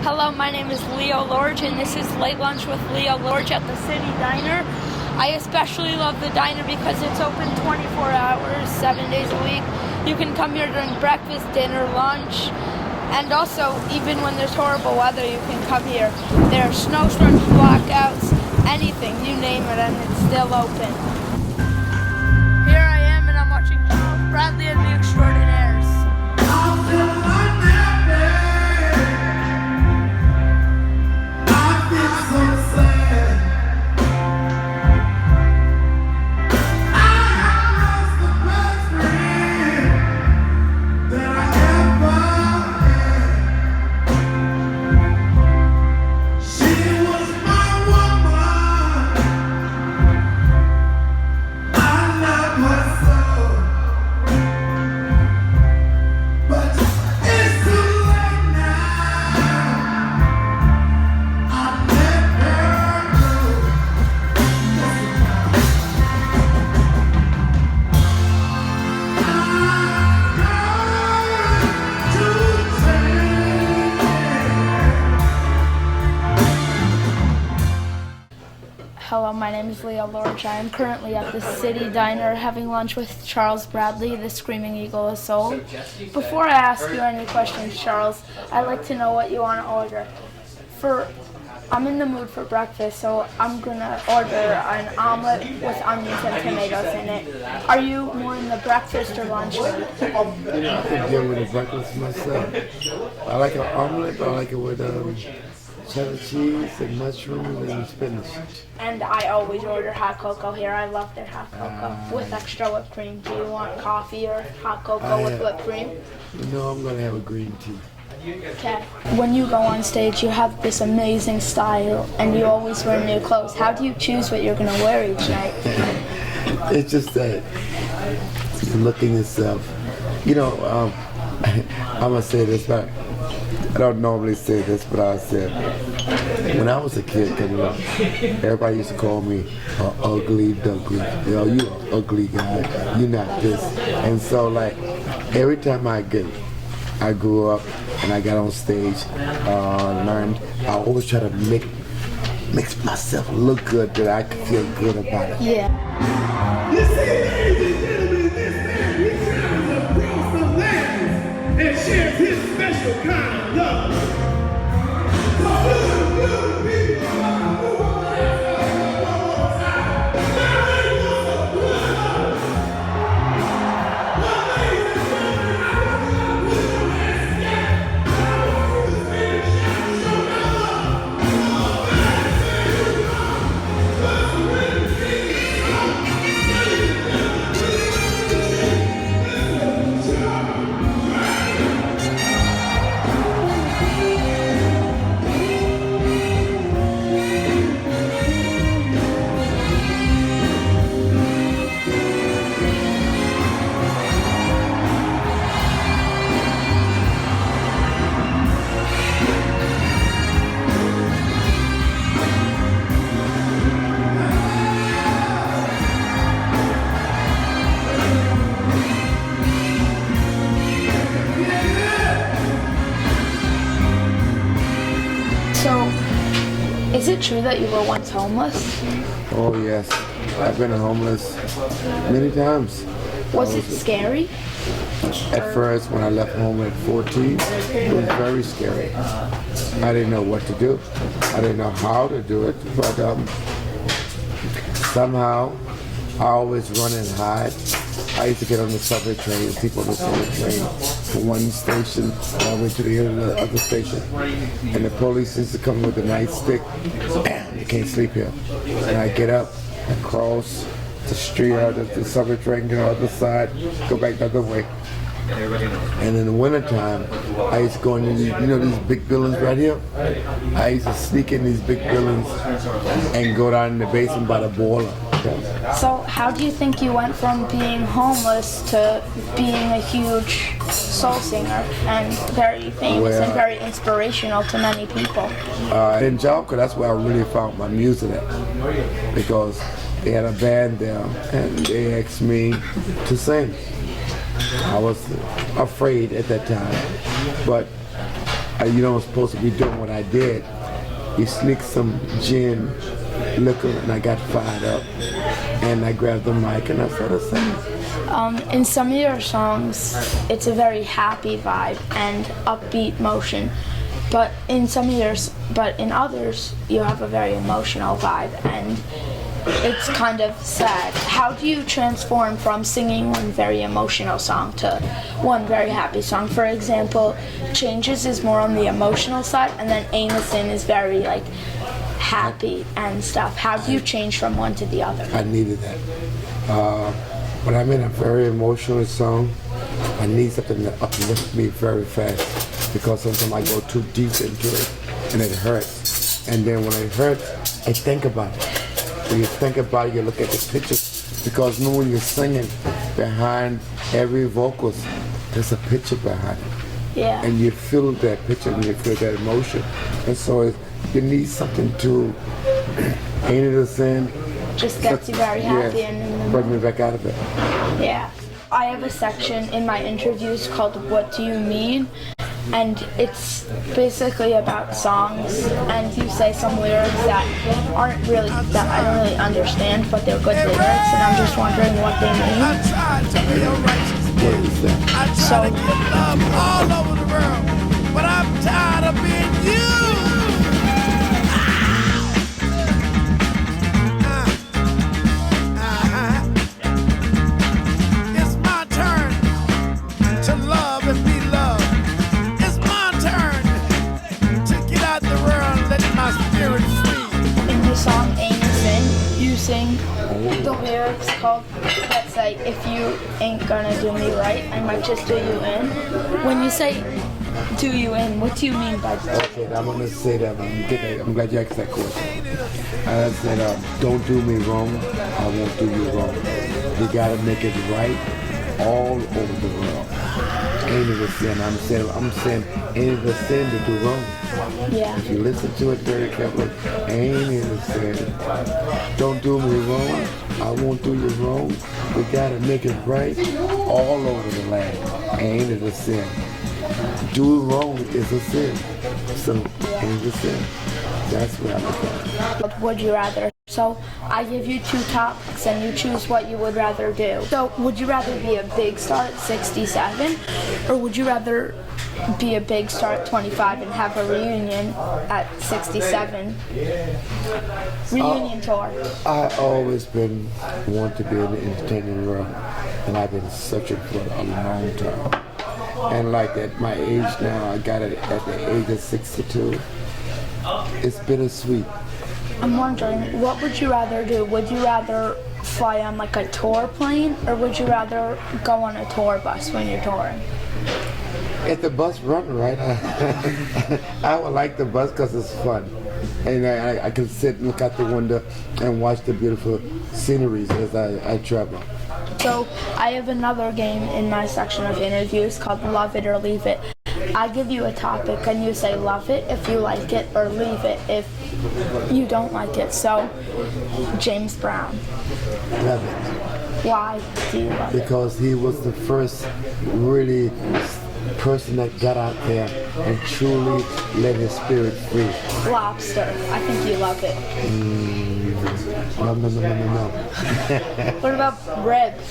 Hello, my name is Leo Lorge, and this is Late Lunch with Leo Lorge at the City Diner. I especially love the diner because it's open 24 hours, 7 days a week. You can come here during breakfast, dinner, lunch, and also, even when there's horrible weather, you can come here. There are snowstorms, blackouts, anything, you name it, and it's still open. Here I am, and I'm watching Bradley and the Extraordinaires. Hello, my name is Leo Lorge. I am currently at the City Diner having lunch with Charles Bradley, the Screaming Eagle of Soul. Before I ask you any questions, Charles, I'd like to know what you want to order. I'm in the mood for breakfast, so I'm going to order an omelet with onions and tomatoes in it. Are you more in the breakfast or lunch mood? I could deal with a breakfast myself. I like an omelet, but I like it with cheddar cheese and mushrooms and spinach. And I always order hot cocoa here. I love their hot cocoa with extra whipped cream. Do you want coffee or hot cocoa with whipped cream? No, I'm going to have a green tea. Okay. When you go on stage, you have this amazing style, and you always wear new clothes. How do you choose what you're going to wear each night? It's just that looking yourself. You know, I'm going to say this, but I don't normally say this, but I'll say it. When I was a kid coming up, everybody used to call me an ugly duckling. You know, you an ugly guy, you're not this. And so, like, every time I grew up and I got on stage, learned, I always try to make myself look good, that I could feel good about it. Yeah. You see, ladies and gentlemen, this man, he travels across the land and shares his special kind of love. So good people, Is it true that you were once homeless? Oh yes, I've been homeless many times. Was it scary? At first, when I left home at 14, it was very scary. I didn't know what to do. I didn't know how to do it, but somehow I always run and hide. I used to get on the subway train and sleep on the subway train from one station all the way to the other station. And the police used to come with a nightstick. You can't sleep here. And I get up, I cross the street out of the subway train, get on the other side, go back the other way. And in the wintertime, I used to go into these, these big buildings right here? I used to sneak in these big buildings and go down in the basement by the boiler. So how do you think you went from being homeless to being a huge soul singer and very famous and very inspirational to many people? In Jopka, that's where I really found my music at, because they had a band there and they asked me to sing. I was afraid at that time, but I you don't supposed to be doing what I did. You sneak some gin, liquor, and I got fired up. And I grabbed the mic and I started singing. In some of your songs, it's a very happy vibe and upbeat motion. But in others, you have a very emotional vibe, and it's kind of sad. How do you transform from singing one very emotional song to one very happy song? For example, Changes is more on the emotional side, and then Ain't a Sin is very like happy and stuff. How do you change from one to the other? I needed that. When I'm in a very emotional song, I need something to uplift me very fast, because sometimes I go too deep into it and it hurts. And then when it hurts, I think about it. When you think about it, you look at the pictures, because when you're singing, behind every vocals, there's a picture behind it. Yeah. And you feel that picture and you feel that emotion. And so you need something to, Ain't It a Sin? Just gets you very happy and bring me back out of it. Yeah. I have a section in my interviews called What Do You Mean? And it's basically about songs, and you say some lyrics that I don't really understand, but they're good lyrics, and I'm just wondering what they mean. What is that? So I get love all over the world, but I'm tired of being you. It's my turn to love and be loved. It's my turn to get out the world and let my spirit free. In the song Ain't a Sin, you sing the lyrics that say, if you ain't gonna do me right, I might just do you in. When you say do you in, what do you mean by that? Okay, I'm gonna say that. I'm glad you asked that question. I said, don't do me wrong, I won't do you wrong. You gotta make it right all over the world. Ain't it a sin? I'm saying, ain't it a sin to do wrong? Yeah. If you listen to it very carefully, ain't it a sin? Don't do me wrong, I won't do you wrong. We gotta make it right all over the land. Ain't it a sin? Doing wrong is a sin. So, ain't it a sin? That's what I look at. Would you rather? So I give you two topics and you choose what you would rather do. So would you rather be a big star at 67, or would you rather be a big star at 25 and have a reunion at 67? Reunion tour. I always want to be in the entertainment world, and I've been searching for a long time. And like at my age now, I got it at the age of 62. It's bittersweet. I'm wondering, what would you rather do? Would you rather fly on like a tour plane, or would you rather go on a tour bus when you're touring? If the bus runs right, I would like the bus because it's fun. And I can sit and look out the window and watch the beautiful sceneries as I travel. So I have another game in my section of interviews called Love It or Leave It. I give you a topic and you say love it if you like it, or leave it if you don't like it. So, James Brown. Love it. Why do you love it? Because he was the first really person that got out there and truly let his spirit free. Lobster. I think you love it. No. What about ribs?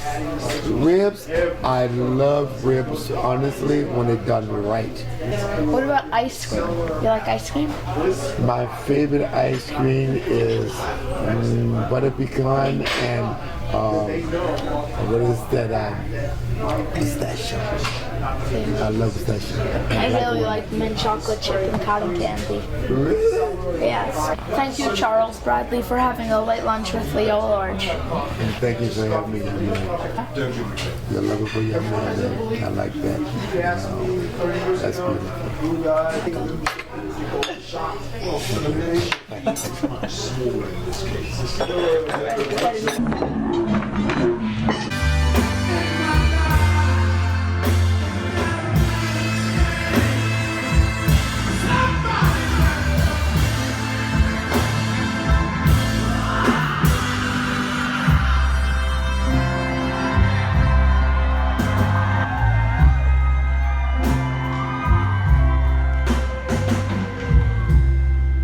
Ribs, I love ribs, honestly, when they're done right. What about ice cream? You like ice cream? My favorite ice cream is butter pecan and what is that? Pistachio. I love pistachio. I really like mint chocolate chip and cotton candy. Really? Yes. Thank you, Charles Bradley, for having a late lunch with Leo Lorge. And thank you for having me. You're lovable young man. I like that. That's beautiful.